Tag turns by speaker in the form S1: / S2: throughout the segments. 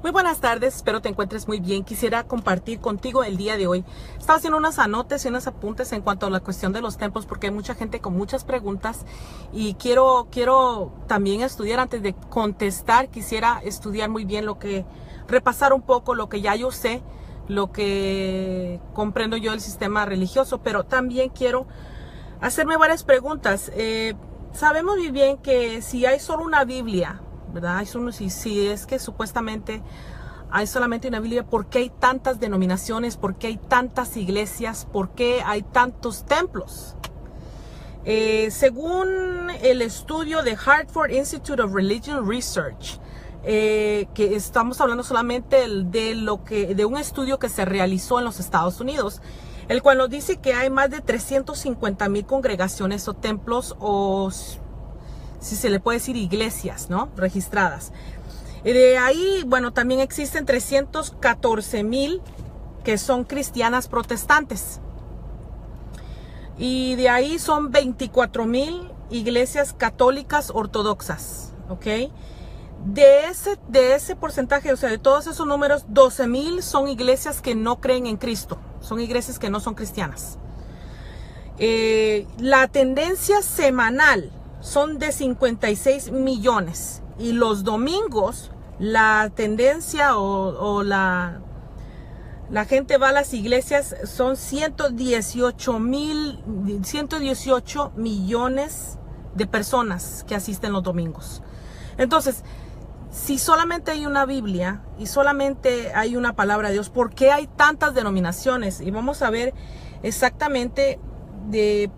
S1: Muy buenas tardes, espero te encuentres muy bien. Quisiera compartir contigo el día de hoy. Estaba haciendo unas anotes y unos apuntes en cuanto a la cuestión de los templos, porque hay mucha gente con muchas preguntas y quiero también estudiar antes de contestar. Quisiera estudiar muy bien repasar un poco lo que ya yo sé, lo que comprendo yo del sistema religioso, pero también quiero hacerme varias preguntas. Sabemos muy bien que si hay solo una Biblia, ¿verdad? Si es que supuestamente hay solamente una Biblia, ¿por qué hay tantas denominaciones? ¿Por qué hay tantas iglesias? ¿Por qué hay tantos templos? Según el estudio de Hartford Institute of Religion Research, que estamos hablando solamente de un estudio que se realizó en los Estados Unidos, el cual nos dice que hay más de 350,000 congregaciones o templos, o si se le puede decir iglesias, ¿no?, registradas. Y de ahí, bueno, también existen 314,000 que son cristianas protestantes. Y de ahí son 24,000 iglesias católicas ortodoxas, ¿ok? De ese porcentaje, o sea, de todos esos números, 12,000 son iglesias que no creen en Cristo. Son iglesias que no son cristianas. La tendencia semanal son de 56 millones. Y los domingos, la tendencia o la gente va a las iglesias son 118 millones de personas que asisten los domingos. Entonces, si solamente hay una Biblia y solamente hay una palabra de Dios, ¿por qué hay tantas denominaciones? Y vamos a ver exactamente de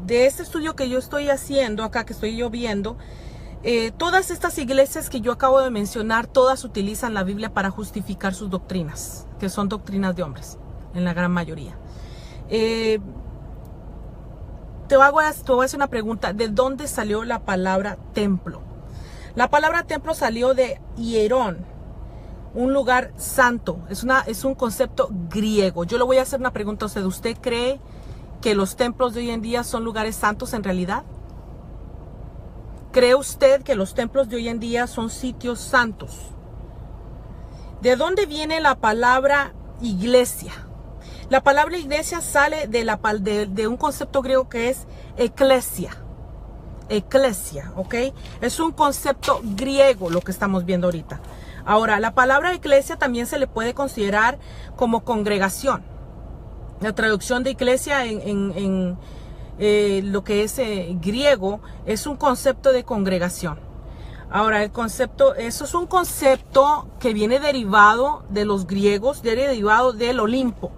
S1: este estudio que yo estoy haciendo acá, que estoy yo viendo. Todas estas iglesias que yo acabo de mencionar, todas utilizan la Biblia para justificar sus doctrinas, que son doctrinas de hombres, en la gran mayoría. Te voy a hacer una pregunta. ¿De dónde salió la palabra templo? La palabra templo salió de hierón, un lugar santo. Es un concepto griego. Yo le voy a hacer una pregunta a usted. ¿Usted cree que los templos de hoy en día son lugares santos en realidad? ¿Cree usted que los templos de hoy en día son sitios santos? ¿De dónde viene la palabra iglesia? La palabra iglesia sale de un concepto griego que es eclesia. Eclesia, ¿ok? Es un concepto griego lo que estamos viendo ahorita. Ahora, la palabra eclesia también se le puede considerar como congregación. La traducción de iglesia en lo que es griego es un concepto de congregación. Ahora, eso es un concepto que viene derivado de los griegos, derivado del Olimpo,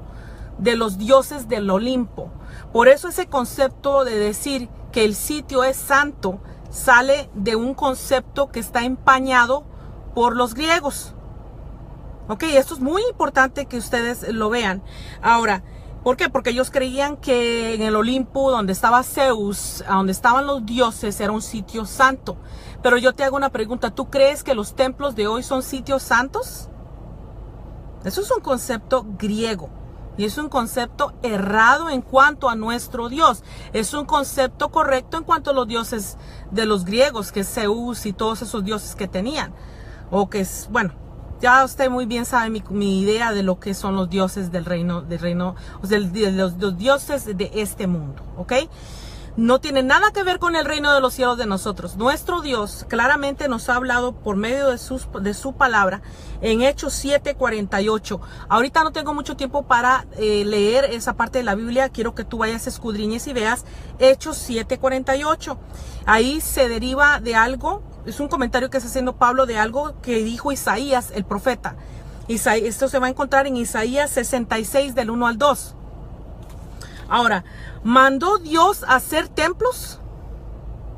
S1: de los dioses del Olimpo. Por eso ese concepto de decir que el sitio es santo sale de un concepto que está empañado por los griegos. Ok, esto es muy importante que ustedes lo vean. Ahora, ¿por qué? Porque ellos creían que en el Olimpo, donde estaba Zeus, donde estaban los dioses, era un sitio santo. Pero yo te hago una pregunta. ¿Tú crees que los templos de hoy son sitios santos? Eso es un concepto griego. Y es un concepto errado en cuanto a nuestro Dios. Es un concepto correcto en cuanto a los dioses de los griegos, que es Zeus y todos esos dioses que tenían. O que es, bueno, ya usted muy bien sabe mi idea de lo que son los dioses del reino, o sea, de los dioses de este mundo, ¿ok? No tiene nada que ver con el reino de los cielos de nosotros. Nuestro Dios claramente nos ha hablado por medio de su palabra en Hechos 7:48. Ahorita no tengo mucho tiempo para leer esa parte de la Biblia. Quiero que tú vayas, escudriñes y veas Hechos 7:48. Ahí se deriva de algo. Es un comentario que está haciendo Pablo de algo que dijo Isaías, el profeta. Esto se va a encontrar en Isaías 66 del 1 al 2. Ahora, ¿mandó Dios a hacer templos?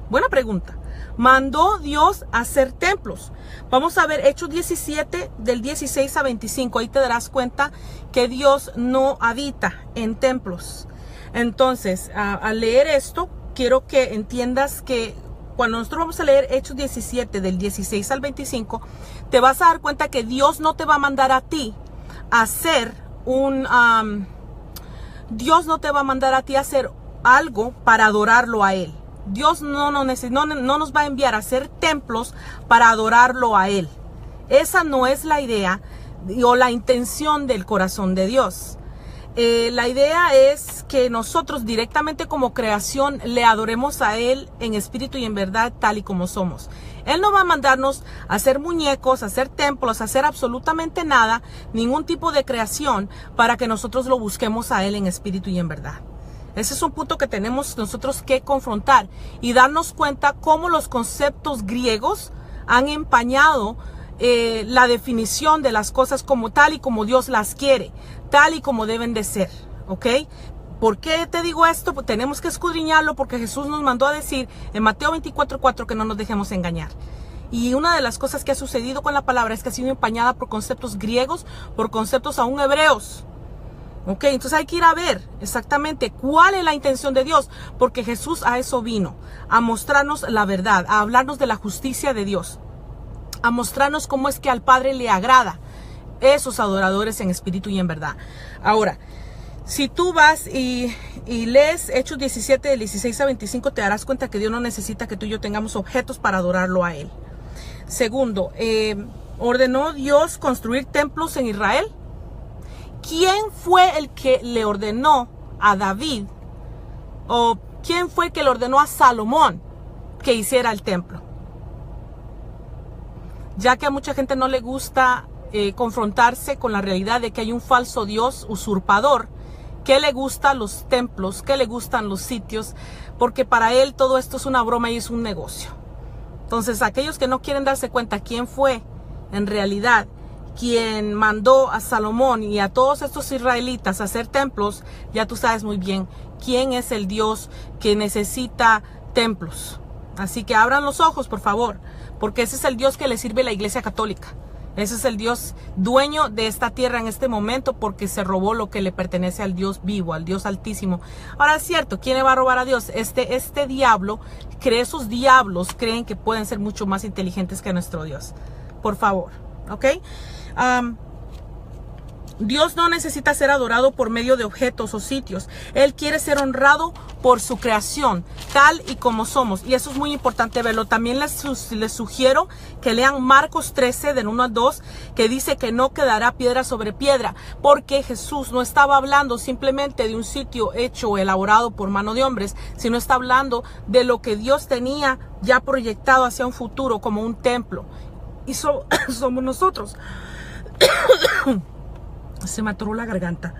S1: Buena pregunta. ¿Mandó Dios a hacer templos? Vamos a ver Hechos 17 del 16 a 25. Ahí te darás cuenta que Dios no habita en templos. Entonces, al leer esto, quiero que entiendas que cuando nosotros vamos a leer Hechos 17 del 16 al 25, te vas a dar cuenta que Dios no te va a mandar a ti a hacer Dios no te va a mandar a ti a hacer algo para adorarlo a Él. Dios no nos va a enviar a hacer templos para adorarlo a Él. Esa no es la idea o la intención del corazón de Dios. La idea es que nosotros directamente como creación le adoremos a Él en espíritu y en verdad tal y como somos. Él no va a mandarnos a hacer muñecos, a hacer templos, a hacer absolutamente nada, ningún tipo de creación para que nosotros lo busquemos a Él en espíritu y en verdad. Ese es un punto que tenemos nosotros que confrontar y darnos cuenta cómo los conceptos griegos han empañado la definición de las cosas como tal y como Dios las quiere, tal y como deben de ser, ¿ok? ¿Por qué te digo esto? Pues tenemos que escudriñarlo porque Jesús nos mandó a decir en Mateo 24:4 que no nos dejemos engañar. Y una de las cosas que ha sucedido con la palabra es que ha sido empañada por conceptos griegos, por conceptos aún hebreos. Ok, entonces hay que ir a ver exactamente cuál es la intención de Dios, porque Jesús a eso vino, a mostrarnos la verdad, a hablarnos de la justicia de Dios, a mostrarnos cómo es que al Padre le agrada esos adoradores en espíritu y en verdad. Ahora, si tú vas y lees Hechos 17, del 16 a 25, te darás cuenta que Dios no necesita que tú y yo tengamos objetos para adorarlo a Él. Segundo, ¿ordenó Dios construir templos en Israel? ¿Quién fue el que le ordenó a David? ¿O quién fue el que le ordenó a Salomón que hiciera el templo? Ya que a mucha gente no le gusta confrontarse con la realidad de que hay un falso Dios usurpador que le gustan los templos, que le gustan los sitios, porque para él todo esto es una broma y es un negocio. Entonces, aquellos que no quieren darse cuenta quién fue en realidad quien mandó a Salomón y a todos estos israelitas a hacer templos, ya tú sabes muy bien quién es el Dios que necesita templos. Así que abran los ojos, por favor, porque ese es el Dios que le sirve a la Iglesia Católica. Ese es el Dios dueño de esta tierra en este momento, porque se robó lo que le pertenece al Dios vivo, al Dios altísimo. Ahora es cierto, ¿quién le va a robar a Dios? Este diablo, esos diablos creen que pueden ser mucho más inteligentes que nuestro Dios. Por favor, ¿ok? Dios no necesita ser adorado por medio de objetos o sitios. Él quiere ser honrado por su creación, tal y como somos. Y eso es muy importante verlo. También les sugiero que lean Marcos 13, del 1 al 2, que dice que no quedará piedra sobre piedra, porque Jesús no estaba hablando simplemente de un sitio hecho o elaborado por mano de hombres, sino está hablando de lo que Dios tenía ya proyectado hacia un futuro como un templo. Y somos nosotros. Se me atoró la garganta.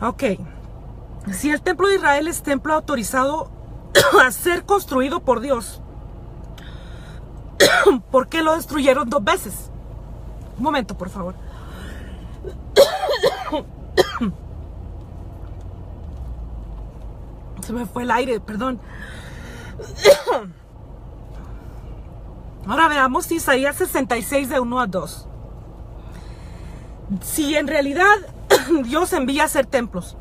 S1: Ok. Si el templo de Israel es templo autorizado a ser construido por Dios, ¿por qué lo destruyeron 2 veces? Un momento, por favor. Se me fue el aire, perdón. Ahora veamos Isaías 66, de 1 a 2. Si en realidad Dios envía a hacer templos,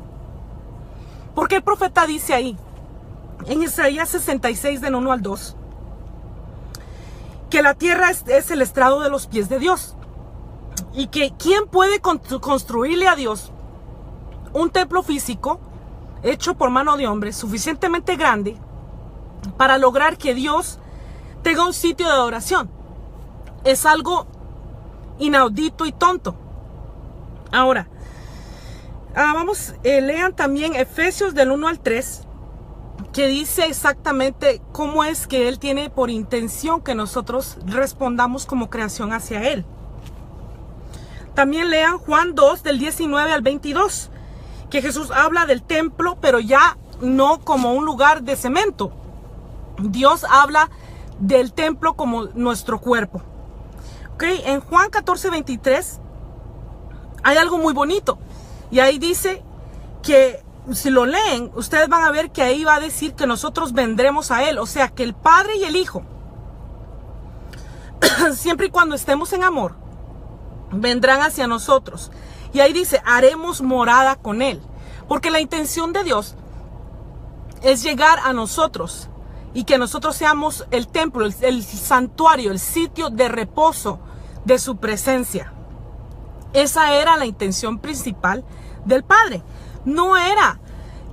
S1: ¿por qué el profeta dice ahí, en Isaías 66, del 1 al 2, que la tierra es el estrado de los pies de Dios? Y que ¿quién puede construirle a Dios un templo físico hecho por mano de hombre suficientemente grande para lograr que Dios tenga un sitio de adoración? Es algo inaudito y tonto. Ahora, lean también Efesios del 1 al 3, que dice exactamente cómo es que Él tiene por intención que nosotros respondamos como creación hacia Él. También lean Juan 2, del 19 al 22, que Jesús habla del templo, pero ya no como un lugar de cemento. Dios habla del templo como nuestro cuerpo. Ok, en Juan 14, 23 hay algo muy bonito. Y ahí dice que si lo leen, ustedes van a ver que ahí va a decir que nosotros vendremos a Él. O sea, que el Padre y el Hijo, siempre y cuando estemos en amor, vendrán hacia nosotros. Y ahí dice, haremos morada con Él. Porque la intención de Dios es llegar a nosotros y que nosotros seamos el templo, el santuario, el sitio de reposo de su presencia. Esa era la intención principal del Padre. No era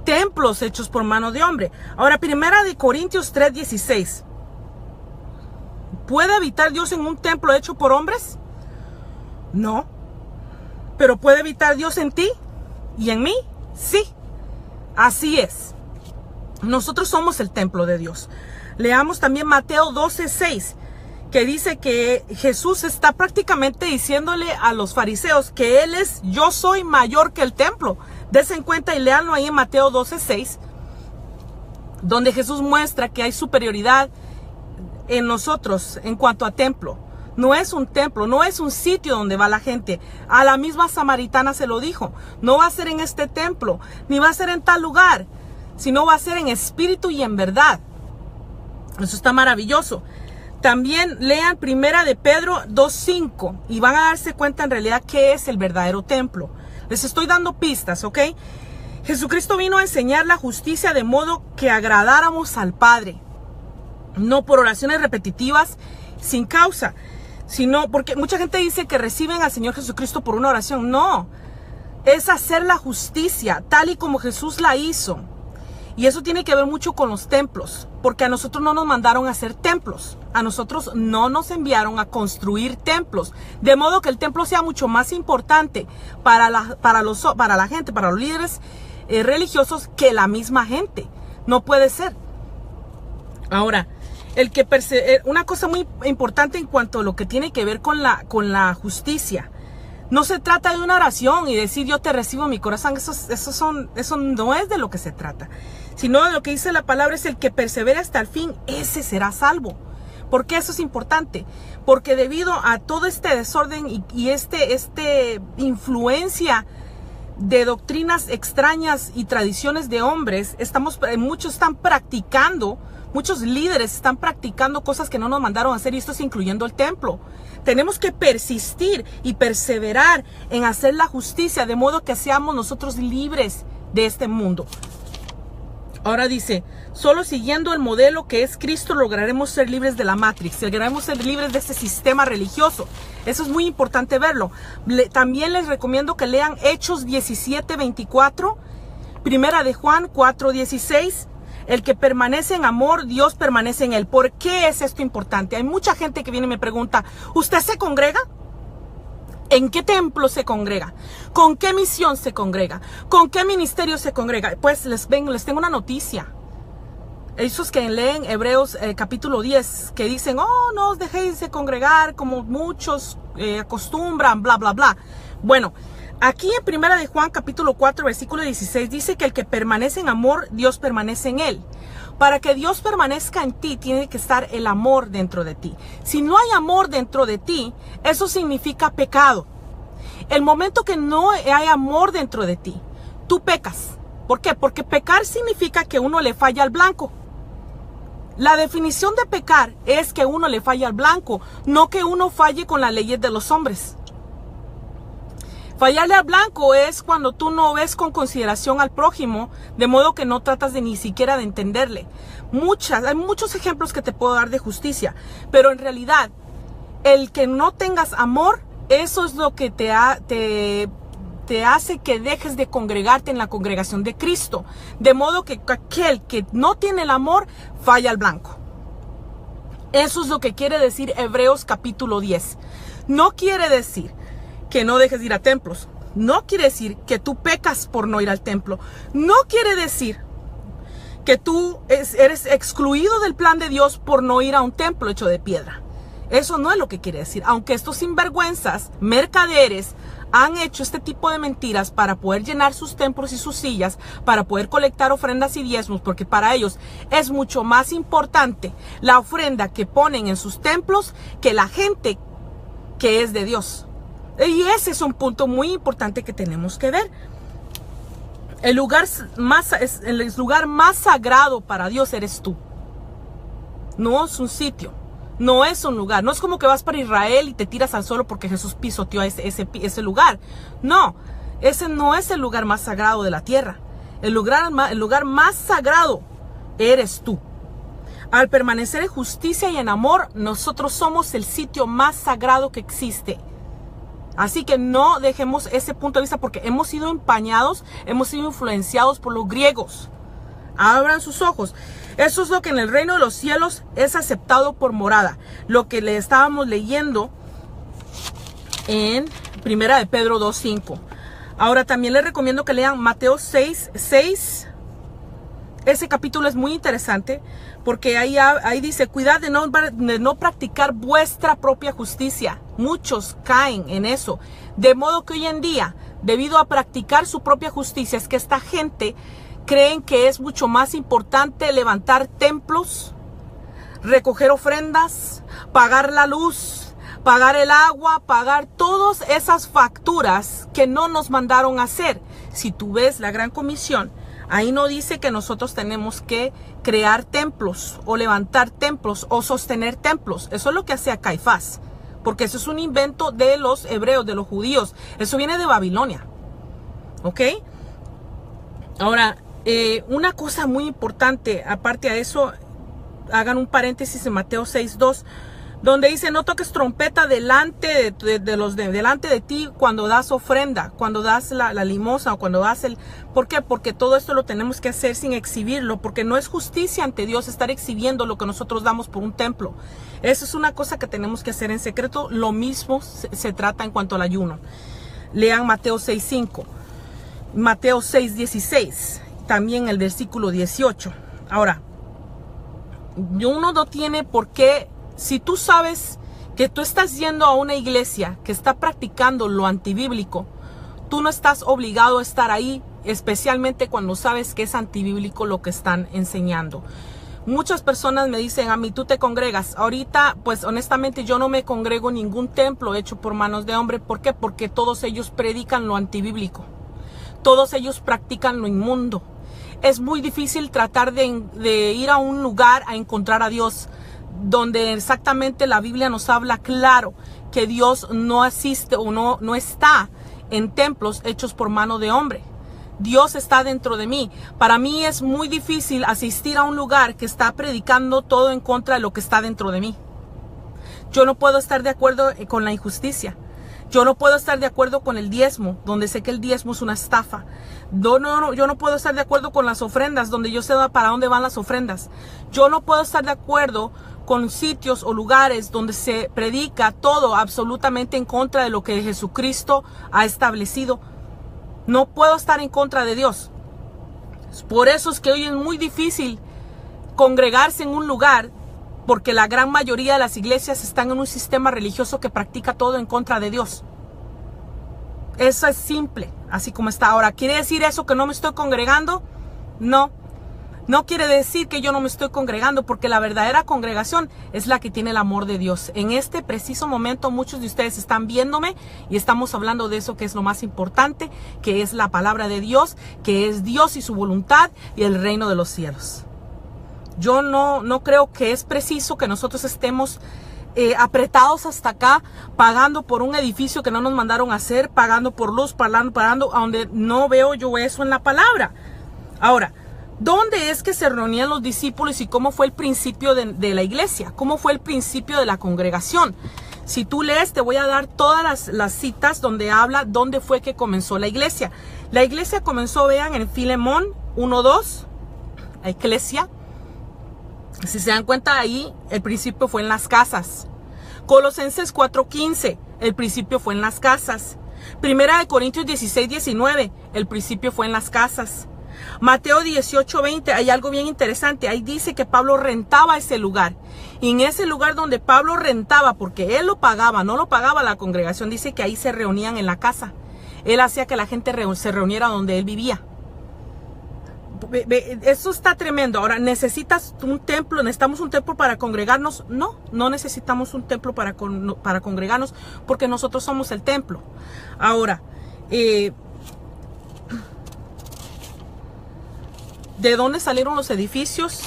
S1: templos hechos por mano de hombre. Ahora, 1 Corintios 3:16. ¿Puede habitar Dios en un templo hecho por hombres? No. ¿Pero puede habitar Dios en ti y en mí? Sí. Así es. Nosotros somos el templo de Dios. Leamos también Mateo 12:6, que dice que Jesús está prácticamente diciéndole a los fariseos que Él es, yo soy mayor que el templo. Dense en cuenta y léanlo ahí en Mateo 12:6, donde Jesús muestra que hay superioridad en nosotros en cuanto a templo. No es un templo, no es un sitio donde va la gente. A la misma samaritana se lo dijo, no va a ser en este templo, ni va a ser en tal lugar, sino va a ser en espíritu y en verdad. Eso está maravilloso. También lean Primera de Pedro 2:5 y van a darse cuenta en realidad qué es el verdadero templo. Les estoy dando pistas, ¿ok? Jesucristo vino a enseñar la justicia de modo que agradáramos al Padre. No por oraciones repetitivas sin causa, sino porque mucha gente dice que reciben al Señor Jesucristo por una oración. No, es hacer la justicia tal y como Jesús la hizo. Y eso tiene que ver mucho con los templos, porque a nosotros no nos mandaron a hacer templos. A nosotros no nos enviaron a construir templos. De modo que el templo sea mucho más importante para la gente, para los líderes religiosos, que la misma gente. No puede ser. Ahora, una cosa muy importante en cuanto a lo que tiene que ver con la justicia. No se trata de una oración y decir yo te recibo en mi corazón. Eso no es de lo que se trata. Sino de lo que dice la palabra es el que persevera hasta el fin, ese será salvo. ¿Por qué eso es importante? Porque debido a todo este desorden y este influencia de doctrinas extrañas y tradiciones de hombres, muchos líderes están practicando cosas que no nos mandaron a hacer, y esto es incluyendo el templo. Tenemos que persistir y perseverar en hacer la justicia de modo que seamos nosotros libres de este mundo. Ahora dice, solo siguiendo el modelo que es Cristo lograremos ser libres de la Matrix, lograremos ser libres de este sistema religioso. Eso es muy importante verlo. También les recomiendo que lean Hechos 17:24, Primera de Juan 4:16. El que permanece en amor, Dios permanece en él. ¿Por qué es esto importante? Hay mucha gente que viene y me pregunta, ¿usted se congrega? ¿En qué templo se congrega? ¿Con qué misión se congrega? ¿Con qué ministerio se congrega? Pues les tengo una noticia. Esos que leen Hebreos capítulo 10, que dicen, oh, no os dejéis de congregar como muchos acostumbran, bla, bla, bla. Bueno, aquí en Primera de Juan capítulo 4, versículo 16, dice que el que permanece en amor, Dios permanece en él. Para que Dios permanezca en ti, tiene que estar el amor dentro de ti. Si no hay amor dentro de ti, eso significa pecado. El momento que no hay amor dentro de ti, tú pecas. ¿Por qué? Porque pecar significa que uno le falla al blanco. La definición de pecar es que uno le falla al blanco, no que uno falle con las leyes de los hombres. Fallarle al blanco es cuando tú no ves con consideración al prójimo, de modo que no tratas de ni siquiera de entenderle. Hay muchos ejemplos que te puedo dar de justicia, pero en realidad, el que no tengas amor, eso es lo que te hace que dejes de congregarte en la congregación de Cristo. De modo que aquel que no tiene el amor, falla al blanco. Eso es lo que quiere decir Hebreos capítulo 10. No quiere decir que no dejes de ir a templos. No quiere decir que tú pecas por no ir al templo. No quiere decir que tú eres excluido del plan de Dios por no ir a un templo hecho de piedra. Eso no es lo que quiere decir. Aunque estos sinvergüenzas, mercaderes, han hecho este tipo de mentiras para poder llenar sus templos y sus sillas, para poder colectar ofrendas y diezmos, porque para ellos es mucho más importante la ofrenda que ponen en sus templos que la gente que es de Dios. Y ese es un punto muy importante que tenemos que ver. El lugar más sagrado para Dios eres tú. No es un sitio, no es un lugar. No es como que vas para Israel y te tiras al suelo porque Jesús pisoteó ese lugar. No, ese no es el lugar más sagrado de la tierra. El lugar más sagrado eres tú. Al permanecer en justicia y en amor, nosotros somos el sitio más sagrado que existe. Así que no dejemos ese punto de vista, porque hemos sido empañados, hemos sido influenciados por los griegos. Abran sus ojos. Eso es lo que en el reino de los cielos es aceptado por morada. Lo que le estábamos leyendo en Primera de Pedro 2:5. Ahora también les recomiendo que lean Mateo 6:6. Ese capítulo es muy interesante porque ahí dice, cuidad de no practicar vuestra propia justicia. Muchos caen en eso. De modo que hoy en día, debido a practicar su propia justicia, es que esta gente creen que es mucho más importante levantar templos, recoger ofrendas, pagar la luz, pagar el agua, pagar todas esas facturas que no nos mandaron a hacer. Si tú ves la Gran Comisión, ahí no dice que nosotros tenemos que crear templos o levantar templos o sostener templos. Eso es lo que hacía Caifás, porque eso es un invento de los hebreos, de los judíos. Eso viene de Babilonia. ¿Ok? Ahora, una cosa muy importante, aparte de eso, hagan un paréntesis en Mateo 6:2, donde dice, no toques trompeta delante delante de ti cuando das ofrenda, cuando das la limosna o cuando das ¿Por qué? Porque todo esto lo tenemos que hacer sin exhibirlo, porque no es justicia ante Dios estar exhibiendo lo que nosotros damos por un templo. Eso es una cosa que tenemos que hacer en secreto. Lo mismo se trata en cuanto al ayuno. Lean Mateo 6:5, Mateo 6:16, también el versículo 18. Ahora, uno no tiene por qué. Si tú sabes que tú estás yendo a una iglesia que está practicando lo antibíblico, tú no estás obligado a estar ahí, especialmente cuando sabes que es antibíblico lo que están enseñando. Muchas personas me dicen a mí, ¿tú te congregas? Ahorita, pues honestamente yo no me congrego en ningún templo hecho por manos de hombre. ¿Por qué? Porque todos ellos predican lo antibíblico. Todos ellos practican lo inmundo. Es muy difícil tratar de ir a un lugar a encontrar a Dios, donde exactamente la Biblia nos habla claro que Dios no asiste o no está en templos hechos por mano de hombre. Dios está dentro de mí. Para mí es muy difícil asistir a un lugar que está predicando todo en contra de lo que está dentro de mí. Yo no puedo estar de acuerdo con la injusticia. Yo no puedo estar de acuerdo con el diezmo, donde sé que el diezmo es una estafa. Yo no puedo estar de acuerdo con las ofrendas, donde yo sé para dónde van las ofrendas. Yo no puedo estar de acuerdo con sitios o lugares donde se predica todo absolutamente en contra de lo que Jesucristo ha establecido. No puedo estar en contra de Dios. Por eso es que hoy es muy difícil congregarse en un lugar, porque la gran mayoría de las iglesias están en un sistema religioso que practica todo en contra de Dios. Eso es simple, así como está ahora. ¿Quiere decir eso que no me estoy congregando? No. No quiere decir que yo no me estoy congregando, porque la verdadera congregación es la que tiene el amor de Dios. En este preciso momento muchos de ustedes están viéndome y estamos hablando de eso que es lo más importante, que es la palabra de Dios, que es Dios y su voluntad y el reino de los cielos. Yo no creo que es preciso que nosotros estemos apretados hasta acá, pagando por un edificio que no nos mandaron a hacer, pagando por luz, pagando, donde no veo yo eso en la palabra. Ahora, ¿dónde es que se reunían los discípulos y cómo fue el principio de la iglesia? ¿Cómo fue el principio de la congregación? Si tú lees, te voy a dar todas las citas donde habla dónde fue que comenzó la iglesia. La iglesia comenzó, vean, en Filemón 1:2, la iglesia. Si se dan cuenta ahí, el principio fue en las casas. Colosenses 4:15, el principio fue en las casas. Primera de Corintios 16:19, el principio fue en las casas. Mateo 18:20, hay algo bien interesante. Ahí dice que Pablo rentaba ese lugar. Y en ese lugar donde Pablo rentaba, porque él lo pagaba, no lo pagaba la congregación, dice que ahí se reunían en la casa. Él hacía que la gente se reuniera donde él vivía. Eso está tremendo. Ahora, ¿necesitas un templo? ¿Necesitamos un templo para congregarnos? No necesitamos un templo para congregarnos, porque nosotros somos el templo. Ahora, ¿de dónde salieron los edificios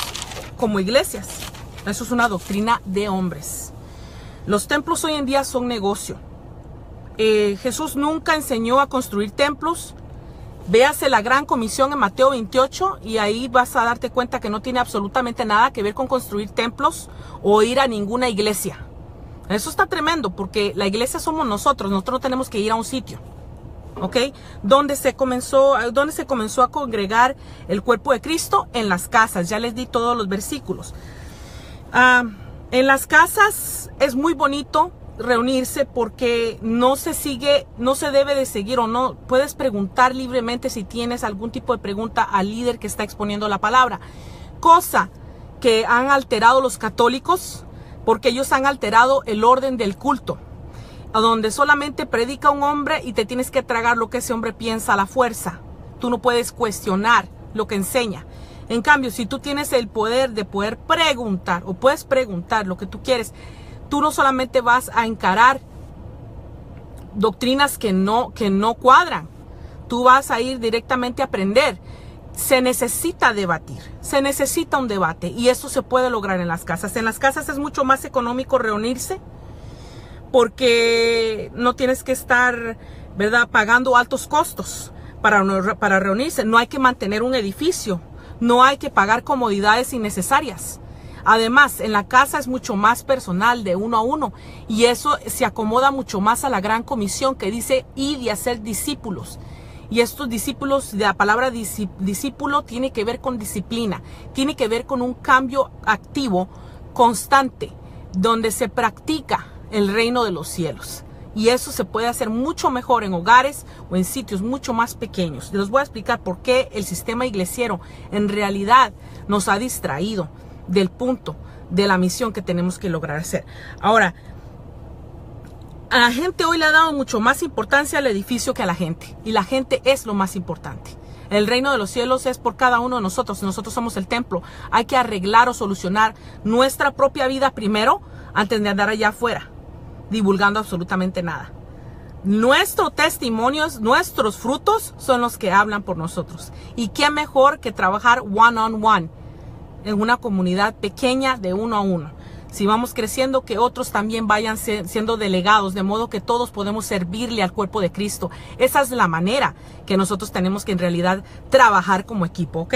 S1: como iglesias? Eso es una doctrina de hombres. Los templos hoy en día son negocio. Jesús nunca enseñó a construir templos. Véase la Gran Comisión en Mateo 28 y ahí vas a darte cuenta que no tiene absolutamente nada que ver con construir templos o ir a ninguna iglesia. Eso está tremendo, porque la iglesia somos nosotros no tenemos que ir a un sitio. ¿ok? ¿Dónde se comenzó a congregar el cuerpo de Cristo? En las casas. Ya les di todos los versículos. En las casas es muy bonito reunirse porque no se debe de seguir o no. Puedes preguntar libremente si tienes algún tipo de pregunta al líder que está exponiendo la palabra. Cosa que han alterado los católicos, porque ellos han alterado el orden del culto, a donde solamente predica un hombre y te tienes que tragar lo que ese hombre piensa a la fuerza. Tú no puedes cuestionar lo que enseña. En cambio, si tú tienes el poder de poder preguntar o puedes preguntar lo que tú quieres, tú no solamente vas a encarar doctrinas que no cuadran, tú vas a ir directamente a aprender. Se necesita debatir, se necesita un debate y eso se puede lograr en las casas. En las casas es mucho más económico reunirse porque no tienes que estar, ¿verdad?, pagando altos costos para reunirse. No hay que mantener un edificio, no hay que pagar comodidades innecesarias. Además, en la casa es mucho más personal, de uno a uno, y eso se acomoda mucho más a la gran comisión que dice ir y hacer discípulos. Y estos discípulos, de la palabra discípulo tiene que ver con disciplina, tiene que ver con un cambio activo, constante, donde se practica el reino de los cielos. Y eso se puede hacer mucho mejor en hogares o en sitios mucho más pequeños. Les voy a explicar por qué el sistema iglesiero en realidad nos ha distraído del punto de la misión que tenemos que lograr hacer. Ahora, a la gente hoy le ha dado mucho más importancia al edificio que a la gente. Y la gente es lo más importante. El reino de los cielos es por cada uno de nosotros. Nosotros somos el templo. Hay que arreglar o solucionar nuestra propia vida primero antes de andar allá afuera divulgando absolutamente nada. Nuestro testimonio, nuestros frutos son los que hablan por nosotros. Y qué mejor que trabajar one on one en una comunidad pequeña de uno a uno. Si vamos creciendo, que otros también vayan siendo delegados, de modo que todos podemos servirle al cuerpo de Cristo. Esa es la manera que nosotros tenemos que en realidad trabajar como equipo, ¿ok?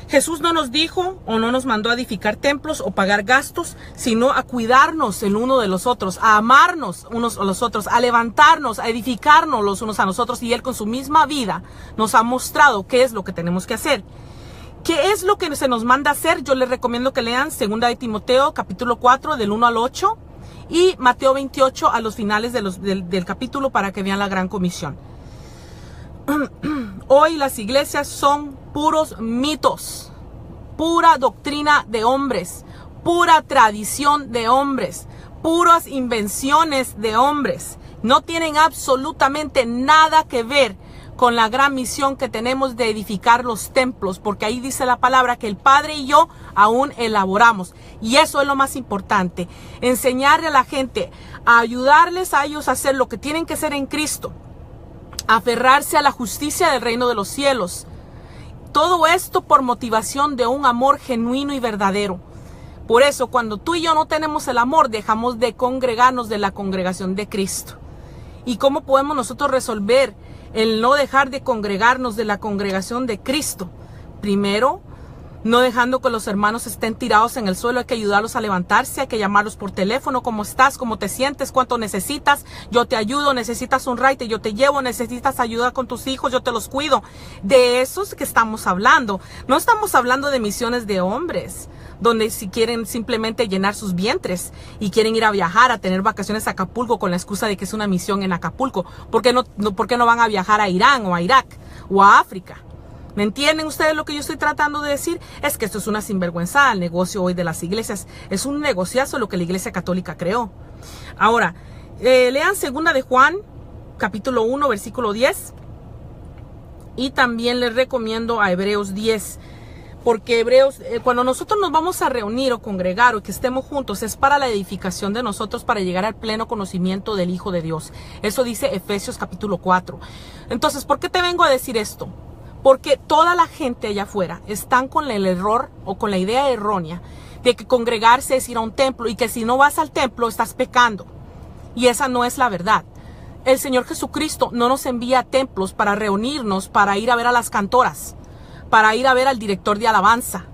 S1: Jesús no nos dijo o no nos mandó a edificar templos o pagar gastos, sino a cuidarnos el uno de los otros, a amarnos unos a los otros, a levantarnos, a edificarnos los unos a nosotros. Y Él con su misma vida nos ha mostrado qué es lo que tenemos que hacer. ¿Qué es lo que se nos manda hacer? Yo les recomiendo que lean 2 de Timoteo, capítulo 4, del 1 al 8, y Mateo 28 a los finales del capítulo para que vean la gran comisión. Hoy las iglesias son puros mitos, pura doctrina de hombres, pura tradición de hombres, puras invenciones de hombres. No tienen absolutamente nada que ver con la gran misión que tenemos de edificar los templos, porque ahí dice la palabra que el Padre y yo aún elaboramos. Y eso es lo más importante, enseñarle a la gente, a ayudarles a ellos a hacer lo que tienen que hacer en Cristo, aferrarse a la justicia del reino de los cielos. Todo esto por motivación de un amor genuino y verdadero. Por eso, cuando tú y yo no tenemos el amor, dejamos de congregarnos de la congregación de Cristo. ¿Y cómo podemos nosotros resolver el no dejar de congregarnos de la congregación de Cristo? Primero, no dejando que los hermanos estén tirados en el suelo. Hay que ayudarlos a levantarse, hay que llamarlos por teléfono. ¿Cómo estás? ¿Cómo te sientes? ¿Cuánto necesitas? Yo te ayudo. ¿Necesitas un ride? Yo te llevo. ¿Necesitas ayuda con tus hijos? Yo te los cuido. De esos que estamos hablando. No estamos hablando de misiones de hombres, donde si quieren simplemente llenar sus vientres y quieren ir a viajar, a tener vacaciones a Acapulco con la excusa de que es una misión en Acapulco. ¿Por qué no van a viajar a Irán o a Irak o a África? ¿Me entienden ustedes lo que yo estoy tratando de decir? Es que esto es una sinvergüenza al negocio hoy de las iglesias. Es un negociazo lo que la Iglesia Católica creó. Ahora, lean 2 de Juan, capítulo 1, versículo 10. Y también les recomiendo a Hebreos 10. Porque Hebreos, cuando nosotros nos vamos a reunir o congregar o que estemos juntos, es para la edificación de nosotros, para llegar al pleno conocimiento del Hijo de Dios. Eso dice Efesios capítulo 4. Entonces, ¿por qué te vengo a decir esto? Porque toda la gente allá afuera están con el error o con la idea errónea de que congregarse es ir a un templo y que si no vas al templo estás pecando. Y esa no es la verdad. El Señor Jesucristo no nos envía a templos para reunirnos, para ir a ver a las cantoras, para ir a ver al director de alabanza,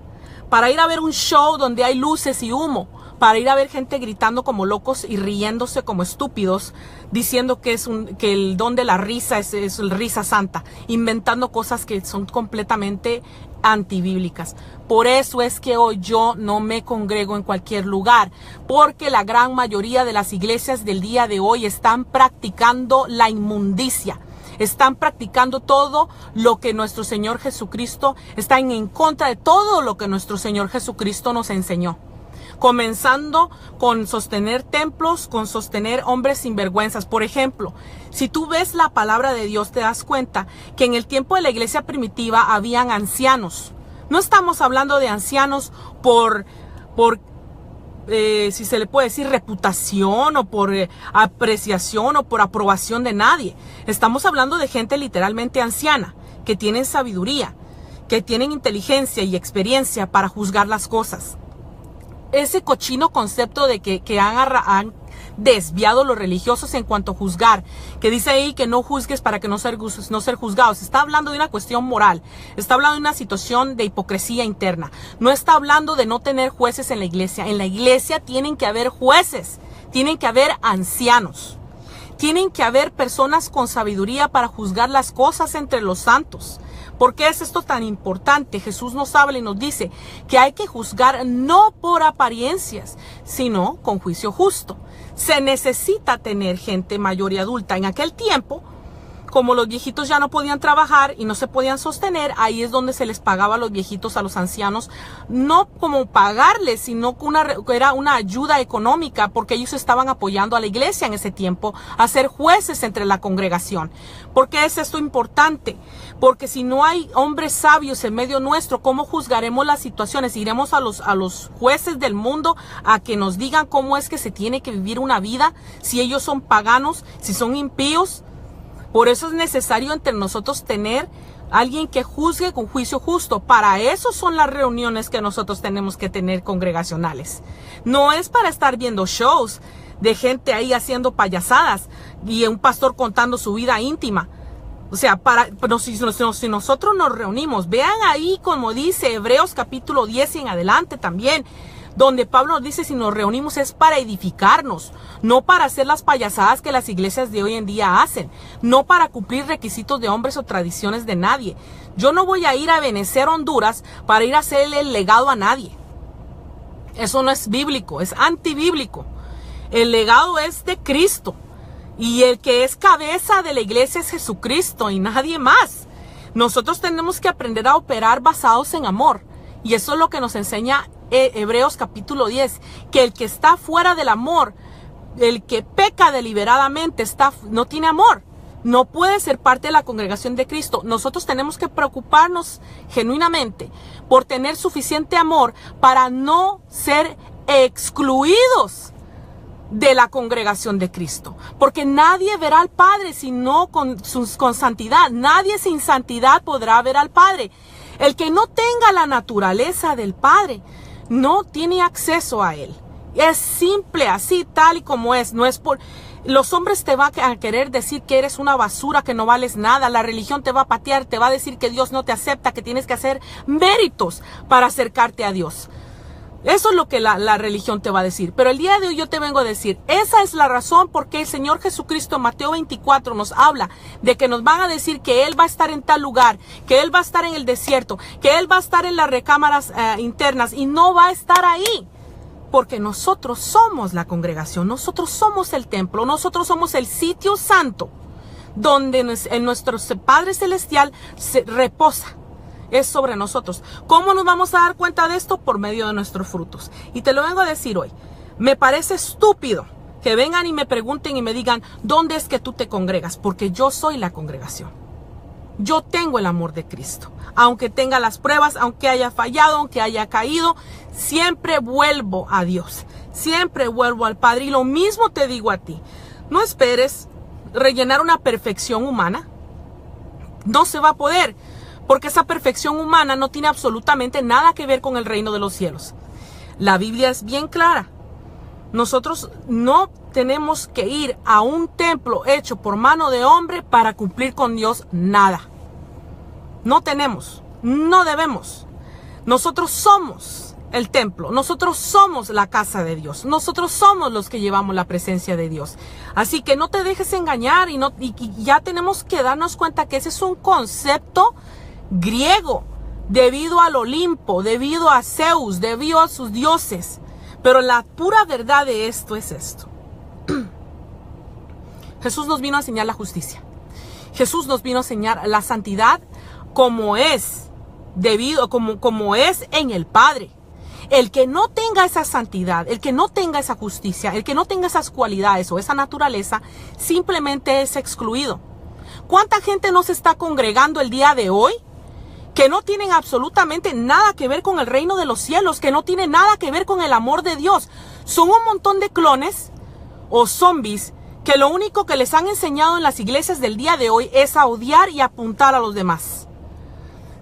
S1: para ir a ver un show donde hay luces y humo, para ir a ver gente gritando como locos y riéndose como estúpidos, diciendo que el don de la risa es risa santa, inventando cosas que son completamente antibíblicas. Por eso es que hoy yo no me congrego en cualquier lugar, porque la gran mayoría de las iglesias del día de hoy están practicando la inmundicia. Están practicando todo lo que nuestro Señor Jesucristo, están en contra de todo lo que nuestro Señor Jesucristo nos enseñó. Comenzando con sostener templos, con sostener hombres sinvergüenzas. Por ejemplo, si tú ves la palabra de Dios, te das cuenta que en el tiempo de la iglesia primitiva habían ancianos. No estamos hablando de ancianos por si se le puede decir reputación o por apreciación o por aprobación de nadie. Estamos hablando de gente literalmente anciana, que tienen sabiduría, que tienen inteligencia y experiencia para juzgar las cosas. Ese cochino concepto de que han desviado los religiosos en cuanto a juzgar, que dice ahí que no juzgues para que no ser juzgados. Está hablando de una cuestión moral, está hablando de una situación de hipocresía interna. No está hablando de no tener jueces en la iglesia. En la iglesia tienen que haber jueces, tienen que haber ancianos, tienen que haber personas con sabiduría para juzgar las cosas entre los santos. ¿Por qué es esto tan importante? Jesús nos habla y nos dice que hay que juzgar no por apariencias, sino con juicio justo. Se necesita tener gente mayor y adulta. En aquel tiempo, como los viejitos ya no podían trabajar y no se podían sostener, ahí es donde se les pagaba a los viejitos, a los ancianos, no como pagarles, sino que era una ayuda económica, porque ellos estaban apoyando a la iglesia en ese tiempo a ser jueces entre la congregación. ¿Por qué es esto importante? Porque si no hay hombres sabios en medio nuestro, ¿cómo juzgaremos las situaciones? Iremos a los jueces del mundo a que nos digan cómo es que se tiene que vivir una vida, si ellos son paganos, si son impíos. Por eso es necesario entre nosotros tener alguien que juzgue con juicio justo. Para eso son las reuniones que nosotros tenemos que tener congregacionales. No es para estar viendo shows de gente ahí haciendo payasadas y un pastor contando su vida íntima. O sea, pero si nosotros nos reunimos, vean ahí como dice Hebreos capítulo 10 y en adelante también, donde Pablo nos dice si nos reunimos es para edificarnos, no para hacer las payasadas que las iglesias de hoy en día hacen, no para cumplir requisitos de hombres o tradiciones de nadie. Yo no voy a ir a Benecer, Honduras, para ir a hacerle el legado a nadie. Eso no es bíblico, es antibíblico. El legado es de Cristo y el que es cabeza de la iglesia es Jesucristo y nadie más. Nosotros tenemos que aprender a operar basados en amor y eso es lo que nos enseña Hebreos capítulo 10, que el que está fuera del amor, el que peca deliberadamente, no tiene amor, no puede ser parte de la congregación de Cristo. Nosotros tenemos que preocuparnos genuinamente por tener suficiente amor para no ser excluidos de la congregación de Cristo, porque nadie verá al Padre sino con santidad. Nadie sin santidad podrá ver al Padre. El que no tenga la naturaleza del Padre no tiene acceso a él. Es simple, así tal y como es. No es por los hombres te van a querer decir que eres una basura, que no vales nada. La religión te va a patear, te va a decir que Dios no te acepta, que tienes que hacer méritos para acercarte a Dios. Eso es lo que la religión te va a decir. Pero el día de hoy yo te vengo a decir, esa es la razón por qué el Señor Jesucristo en Mateo 24 nos habla de que nos van a decir que Él va a estar en tal lugar, que Él va a estar en el desierto, que Él va a estar en las recámaras internas y no va a estar ahí. Porque nosotros somos la congregación, nosotros somos el templo, nosotros somos el sitio santo donde en nuestro Padre Celestial se reposa. Es sobre nosotros. ¿Cómo nos vamos a dar cuenta de esto? Por medio de nuestros frutos. Y te lo vengo a decir hoy. Me parece estúpido que vengan y me pregunten y me digan, ¿dónde es que tú te congregas? Porque yo soy la congregación. Yo tengo el amor de Cristo. Aunque tenga las pruebas, aunque haya fallado, aunque haya caído, siempre vuelvo a Dios. Siempre vuelvo al Padre. Y lo mismo te digo a ti. No esperes rellenar una perfección humana. No se va a poder. Porque esa perfección humana no tiene absolutamente nada que ver con el reino de los cielos. La Biblia es bien clara. Nosotros no tenemos que ir a un templo hecho por mano de hombre para cumplir con Dios nada. No tenemos, no debemos. Nosotros somos el templo. Nosotros somos la casa de Dios. Nosotros somos los que llevamos la presencia de Dios. Así que no te dejes engañar y ya tenemos que darnos cuenta que ese es un concepto griego debido al Olimpo, debido a Zeus, debido a sus dioses. Pero la pura verdad de esto es esto. Jesús nos vino a enseñar la justicia. Jesús nos vino a enseñar la santidad como es, como es en el Padre. El que no tenga esa santidad, el que no tenga esa justicia, el que no tenga esas cualidades o esa naturaleza, simplemente es excluido. ¿Cuánta gente no se está congregando el día de hoy que no tienen absolutamente nada que ver con el reino de los cielos, que no tienen nada que ver con el amor de Dios? Son un montón de clones o zombies que lo único que les han enseñado en las iglesias del día de hoy es a odiar y apuntar a los demás.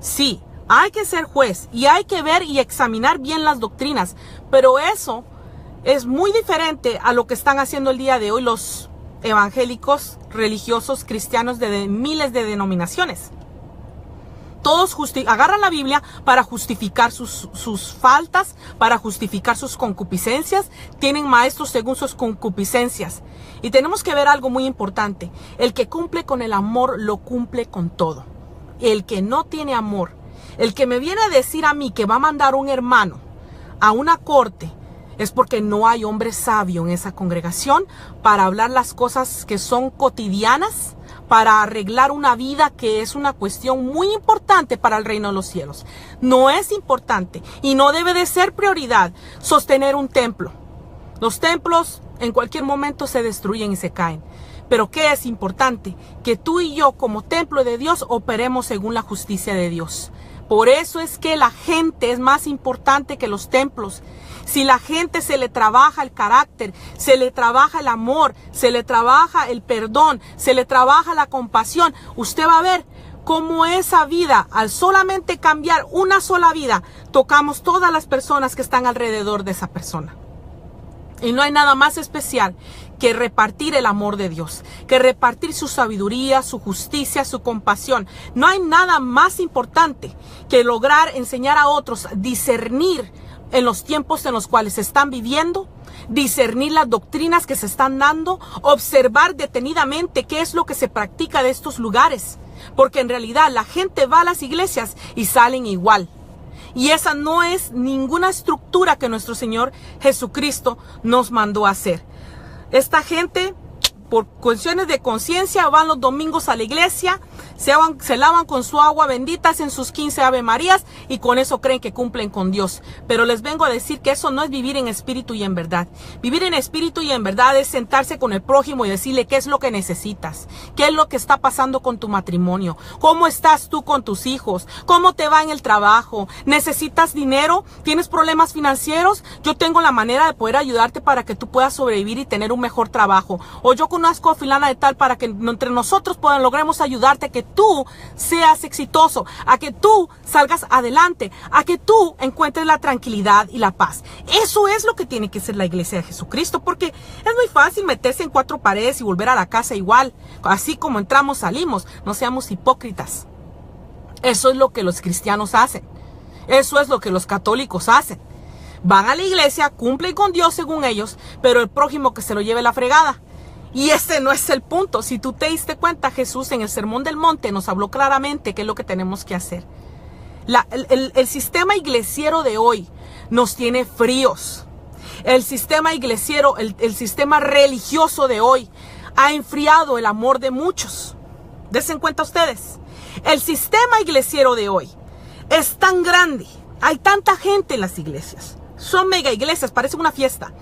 S1: Sí, hay que ser juez y hay que ver y examinar bien las doctrinas, pero eso es muy diferente a lo que están haciendo el día de hoy los evangélicos, religiosos, cristianos de miles de denominaciones. Todos agarran la Biblia para justificar sus faltas, para justificar sus concupiscencias. Tienen maestros según sus concupiscencias. Y tenemos que ver algo muy importante. El que cumple con el amor, lo cumple con todo. El que no tiene amor, el que me viene a decir a mí que va a mandar un hermano a una corte, es porque no hay hombre sabio en esa congregación para hablar las cosas que son cotidianas, para arreglar una vida que es una cuestión muy importante para el reino de los cielos. No es importante y no debe de ser prioridad sostener un templo. Los templos en cualquier momento se destruyen y se caen. Pero ¿qué es importante? Que tú y yo como templo de Dios operemos según la justicia de Dios. Por eso es que la gente es más importante que los templos. Si la gente se le trabaja el carácter, se le trabaja el amor, se le trabaja el perdón, se le trabaja la compasión, usted va a ver cómo esa vida, al solamente cambiar una sola vida, tocamos todas las personas que están alrededor de esa persona. Y no hay nada más especial que repartir el amor de Dios, que repartir su sabiduría, su justicia, su compasión. No hay nada más importante que lograr enseñar a otros a discernir en los tiempos en los cuales se están viviendo, discernir las doctrinas que se están dando, observar detenidamente qué es lo que se practica de estos lugares. Porque en realidad la gente va a las iglesias y salen igual. Y esa no es ninguna estructura que nuestro Señor Jesucristo nos mandó a hacer. Esta gente, por cuestiones de conciencia, van los domingos a la iglesia, se lavan con su agua bendita, hacen sus 15 Ave Marías y con eso creen que cumplen con Dios. Pero les vengo a decir que eso no es vivir en espíritu y en verdad. Vivir en espíritu y en verdad es sentarse con el prójimo y decirle qué es lo que necesitas, qué es lo que está pasando con tu matrimonio, cómo estás tú con tus hijos, cómo te va en el trabajo, necesitas dinero, tienes problemas financieros, yo tengo la manera de poder ayudarte para que tú puedas sobrevivir y tener un mejor trabajo. O yo conozco a fulana de tal para que entre nosotros logremos ayudarte a que tú seas exitoso, a que tú salgas adelante, a que tú encuentres la tranquilidad y la paz. Eso es lo que tiene que ser la iglesia de Jesucristo, porque es muy fácil meterse en cuatro paredes y volver a la casa igual, así como entramos, salimos. No seamos hipócritas. Eso es lo que los cristianos hacen. Eso es lo que los católicos hacen. Van a la iglesia, cumplen con Dios según ellos, pero el prójimo que se lo lleve la fregada. Y ese no es el punto. Si tú te diste cuenta, Jesús en el Sermón del Monte nos habló claramente qué es lo que tenemos que hacer. El sistema iglesiero de hoy nos tiene fríos. El sistema iglesiero, el sistema religioso de hoy ha enfriado el amor de muchos. Dense cuenta ustedes. El sistema iglesiero de hoy es tan grande. Hay tanta gente en las iglesias. Son mega iglesias, parece una fiesta.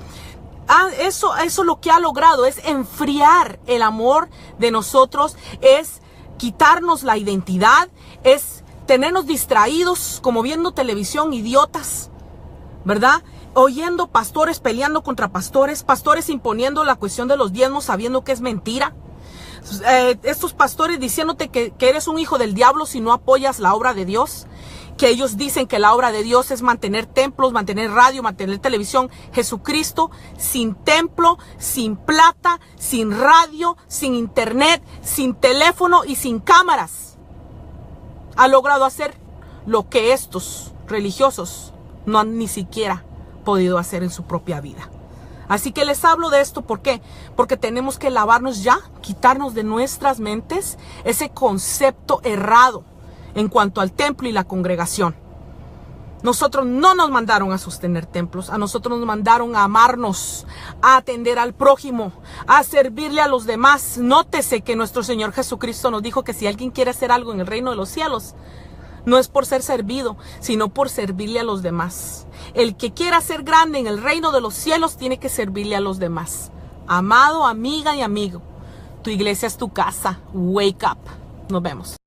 S1: Eso lo que ha logrado es enfriar el amor de nosotros, es quitarnos la identidad, es tenernos distraídos como viendo televisión, idiotas, ¿verdad? Oyendo pastores peleando contra pastores, pastores imponiendo la cuestión de los diezmos sabiendo que es mentira. Estos pastores diciéndote que eres un hijo del diablo si no apoyas la obra de Dios. Que ellos dicen que la obra de Dios es mantener templos, mantener radio, mantener televisión. Jesucristo sin templo, sin plata, sin radio, sin internet, sin teléfono y sin cámaras. Ha logrado hacer lo que estos religiosos no han ni siquiera podido hacer en su propia vida. Así que les hablo de esto, ¿por qué? Porque tenemos que lavarnos ya, quitarnos de nuestras mentes ese concepto errado en cuanto al templo y la congregación. Nosotros no nos mandaron a sostener templos, a nosotros nos mandaron a amarnos, a atender al prójimo, a servirle a los demás. Nótese que nuestro Señor Jesucristo nos dijo que si alguien quiere hacer algo en el reino de los cielos, no es por ser servido, sino por servirle a los demás. El que quiera ser grande en el reino de los cielos tiene que servirle a los demás. Amado, amiga y amigo, tu iglesia es tu casa. Wake up. Nos vemos.